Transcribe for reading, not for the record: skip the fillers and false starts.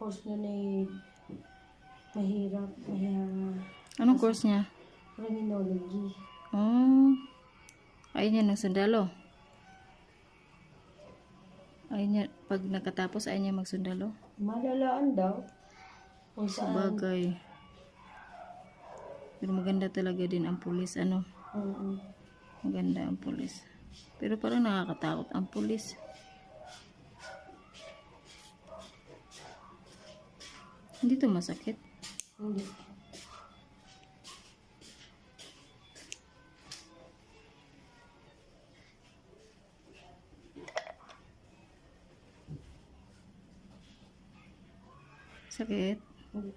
course nun eh, mahirap. Anong course niya? Criminology. Oh. Ayun niya ng sundalo. Ayun niya, pag nakatapos, ayun niya magsundalo. Malalaan daw. Kung saan. Sabagay. Pero maganda talaga din ang pulis, ano? Maganda ang pulis. Pero parang nakakatakot ang pulis. Hindi to masakit. Hindi. Sakit. Hindi.